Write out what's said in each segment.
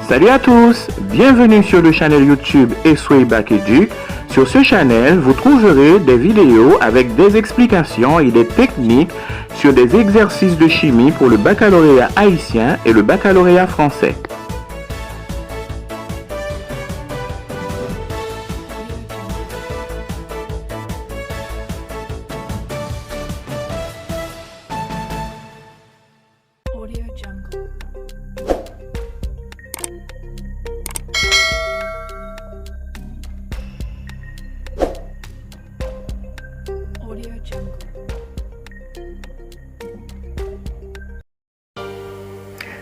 Salut à tous, bienvenue sur le channel YouTube Esway Bac Edu. Sur ce channel, vous trouverez des vidéos avec des explications et des techniques sur des exercices de chimie pour le baccalauréat haïtien et le baccalauréat français.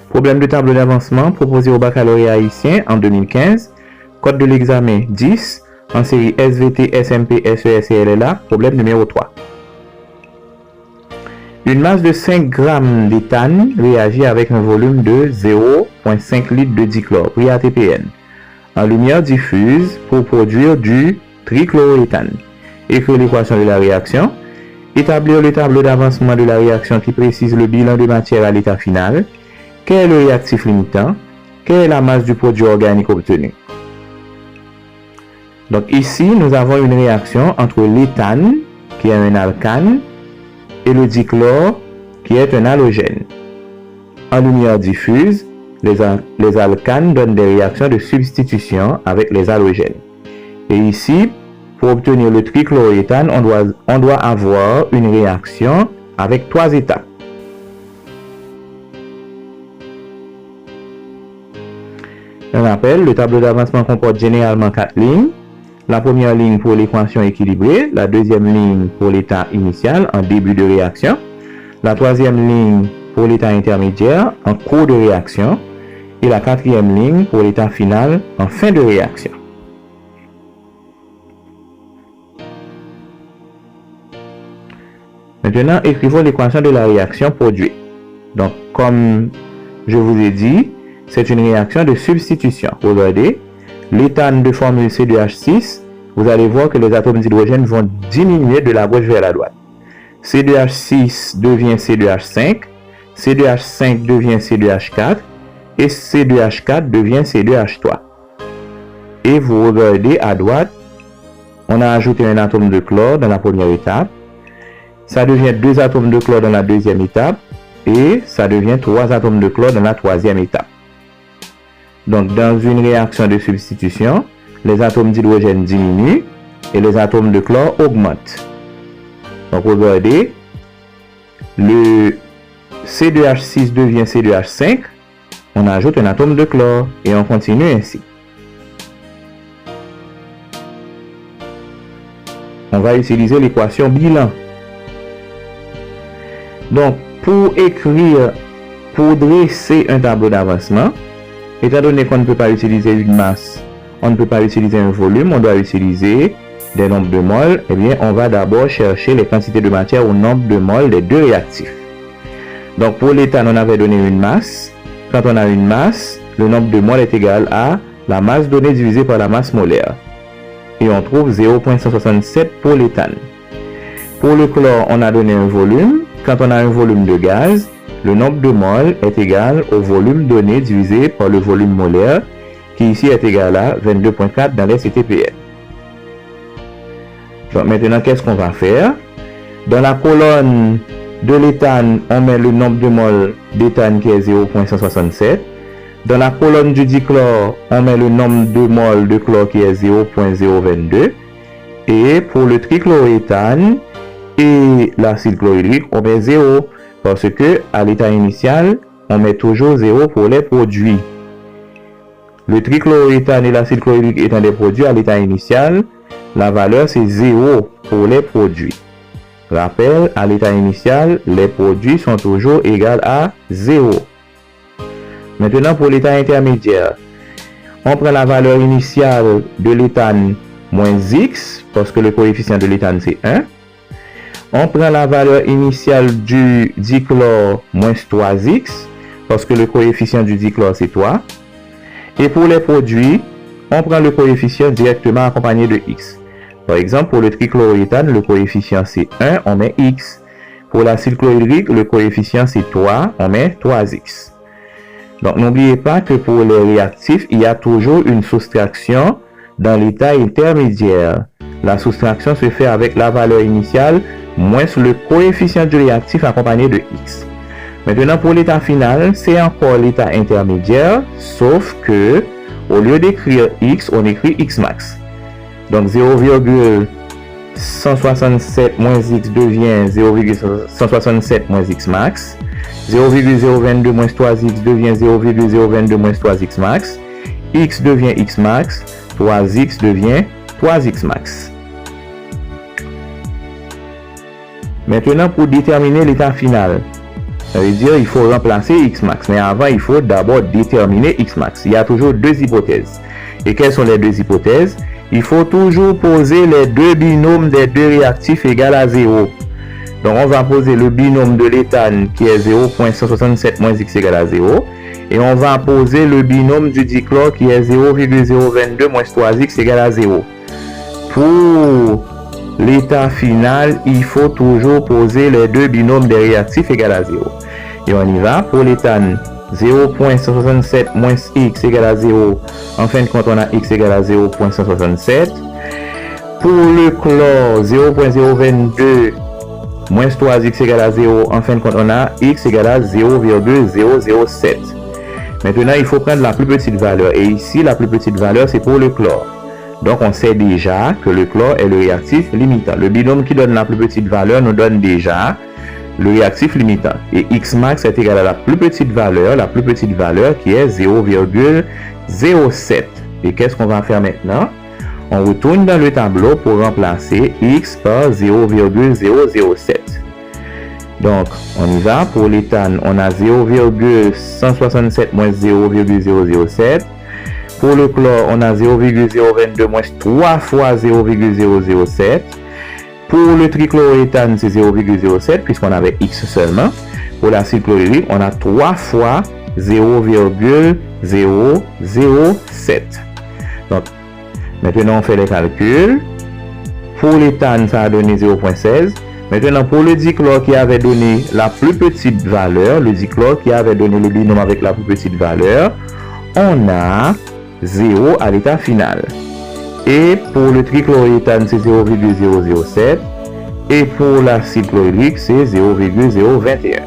Problème de tableau d'avancement proposé au baccalauréat haïtien en 2015. Code de l'examen 10 en série SVT, SMP, SES et LLA. Problème numéro 3. Une masse de 5 grammes d'éthane réagit avec un volume de 0,5 litre de dichlore, prix ATPN, en lumière diffuse pour produire du trichloroéthane. Écrire l'équation de la réaction. Établir le tableau d'avancement de la réaction qui précise le bilan de matière à l'état final. Quel est le réactif limitant? Quelle est la masse du produit organique obtenu? Donc ici, nous avons une réaction entre l'éthane, qui est un alcane, et le dichlore, qui est un halogène. En lumière diffuse, les alcanes donnent des réactions de substitution avec les halogènes. Et ici, pour obtenir le trichloroéthane, on doit avoir une réaction avec 3 étapes. Un rappel, le tableau d'avancement comporte généralement 4 lignes. La première ligne pour l'équation équilibrée, la deuxième ligne pour l'état initial en début de réaction, la troisième ligne pour l'état intermédiaire en cours de réaction et la quatrième ligne pour l'état final en fin de réaction. Maintenant, écrivons l'équation de la réaction produite. Donc, comme je vous ai dit, c'est une réaction de substitution. Regardez, l'éthane de formule C2H6, vous allez voir que les atomes d'hydrogène vont diminuer de la gauche vers la droite. C2H6 devient C2H5, C2H5 devient C2H4 et C2H4 devient C2H3. Et vous regardez à droite, on a ajouté un atome de chlore dans la première étape, ça devient 2 atomes de chlore dans la deuxième étape et ça devient 3 atomes de chlore dans la troisième étape. Donc, dans une réaction de substitution, les atomes d'hydrogène diminuent et les atomes de chlore augmentent. Donc, regardez, le C2H6 devient C2H5, on ajoute un atome de chlore et on continue ainsi. On va utiliser l'équation bilan. Donc, pour dresser un tableau d'avancement, étant donné qu'on ne peut pas utiliser une masse, on ne peut pas utiliser un volume, on doit utiliser des nombres de moles, eh bien, on va d'abord chercher les quantités de matière au nombre de moles des deux réactifs. Donc, pour l'éthane, on avait donné une masse. Quand on a une masse, le nombre de moles est égal à la masse donnée divisée par la masse molaire. Et on trouve 0,167 pour l'éthane. Pour le chlore, on a donné un volume. Quand on a un volume de gaz, le nombre de moles est égal au volume donné divisé par le volume molaire, qui ici est égal à 22,4 dans les CTPN. Donc maintenant, qu'est-ce qu'on va faire? Dans la colonne de l'éthane, on met le nombre de moles d'éthane qui est 0,167. Dans la colonne du dichlore, on met le nombre de moles de chlore qui est 0,022. Et pour le trichloroéthane et l'acide chlorhydrique, on met 0. Parce que à l'état initial, on met toujours 0 pour les produits. Le trichloroéthane et l'acide chlorhydrique étant des produits à l'état initial, la valeur c'est 0 pour les produits. Rappel, à l'état initial, les produits sont toujours égaux à 0. Maintenant pour l'état intermédiaire, on prend la valeur initiale de l'éthane moins X, parce que le coefficient de l'éthane c'est 1. On prend la valeur initiale du dichlore moins 3x, parce que le coefficient du dichlore c'est 3. Et pour les produits, on prend le coefficient directement accompagné de x. Par exemple, pour le trichloroéthane, le coefficient c'est 1, on met x. Pour l'acide chlorhydrique, le coefficient c'est 3, on met 3x. Donc, n'oubliez pas que pour les réactifs, il y a toujours une soustraction dans l'état intermédiaire. La soustraction se fait avec la valeur initiale moins le coefficient du réactif accompagné de X. Maintenant, pour l'état final, c'est encore l'état intermédiaire, sauf que au lieu d'écrire X, on écrit X max. Donc 0,167 moins X devient 0,167 moins X max. 0,022 moins 3X devient 0,022 moins 3X max. X devient X max. 3X devient 3X max. Maintenant, pour déterminer l'état final, ça veut dire qu'il faut remplacer X max. Mais avant, il faut d'abord déterminer X max. Il y a toujours deux hypothèses. Et quelles sont les deux hypothèses? Il faut toujours poser les deux binômes des deux réactifs égales à 0. Donc, on va poser le binôme de l'éthane qui est 0,167 moins X égale à 0. Et on va poser le binôme du dichlore qui est 0,022 moins 3X égale à 0. Pour l'état final, il faut toujours poser les deux binômes des réactifs égales à 0. Et on y va. Pour l'éthane, 0,167 moins X égale à 0. En fin de compte, on a X égale à 0,167. Pour le chlore, 0,022 moins 3X égale à 0. En fin de compte, on a X égale à 0,007. Maintenant, il faut prendre la plus petite valeur. Et ici, la plus petite valeur, c'est pour le chlore. Donc, on sait déjà que le chlore est le réactif limitant. Le binôme qui donne la plus petite valeur nous donne déjà le réactif limitant. Et X max est égal à la plus petite valeur qui est 0,07. Et qu'est-ce qu'on va faire maintenant? On retourne dans le tableau pour remplacer X par 0,007. Donc, on y va. Pour l'éthane, on a 0,167 moins 0,007. Pour le chlore, on a 0,022 moins 3 fois 0,007. Pour le trichloroéthane, c'est 0,07 puisqu'on avait X seulement. Pour l'acide chlorhydrique, on a 3 fois 0,007. Donc, maintenant, on fait les calculs. Pour l'éthane, ça a donné 0,16. Maintenant, pour le dichlore qui avait donné la plus petite valeur, le dichlore qui avait donné le binôme avec la plus petite valeur, on a 0 à l'état final. Et pour le trichloroéthane, c'est 0,007. Et pour l'acide chlorhydrique, c'est 0,021.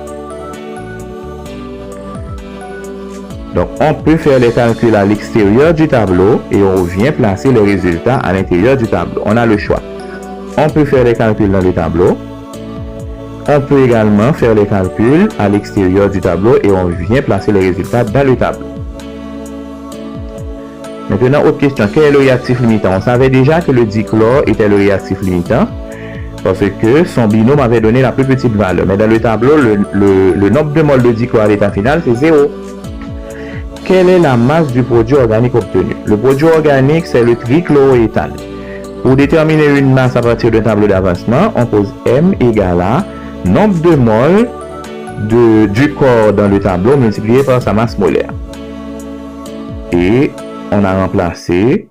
Donc, on peut faire les calculs à l'extérieur du tableau et on vient placer les résultats à l'intérieur du tableau. On a le choix. On peut faire les calculs dans le tableau. On peut également faire les calculs à l'extérieur du tableau et on vient placer les résultats dans le tableau. Maintenant, autre question. Quel est le réactif limitant? On savait déjà que le dichlore était le réactif limitant parce que son binôme avait donné la plus petite valeur. Mais dans le tableau, le nombre de moles de dichlore à l'état final, c'est 0. Quelle est la masse du produit organique obtenu? Le produit organique, c'est le trichloroéthane. Pour déterminer une masse à partir d'un tableau d'avancement, on pose M égale à nombre de moles du corps dans le tableau multiplié par sa masse molaire. Et on a remplacé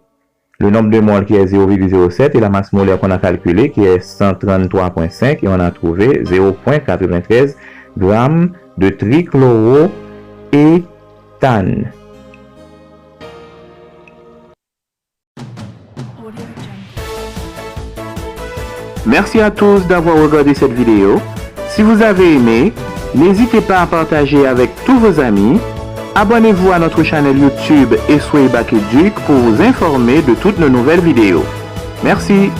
le nombre de moles qui est 0,07 et la masse molaire qu'on a calculée qui est 133,5 et on a trouvé 0,93 grammes de trichloroéthane. Merci à tous d'avoir regardé cette vidéo. Si vous avez aimé, n'hésitez pas à partager avec tous vos amis. Abonnez-vous à notre chaîne YouTube et soyez Bac Éduc pour vous informer de toutes nos nouvelles vidéos. Merci.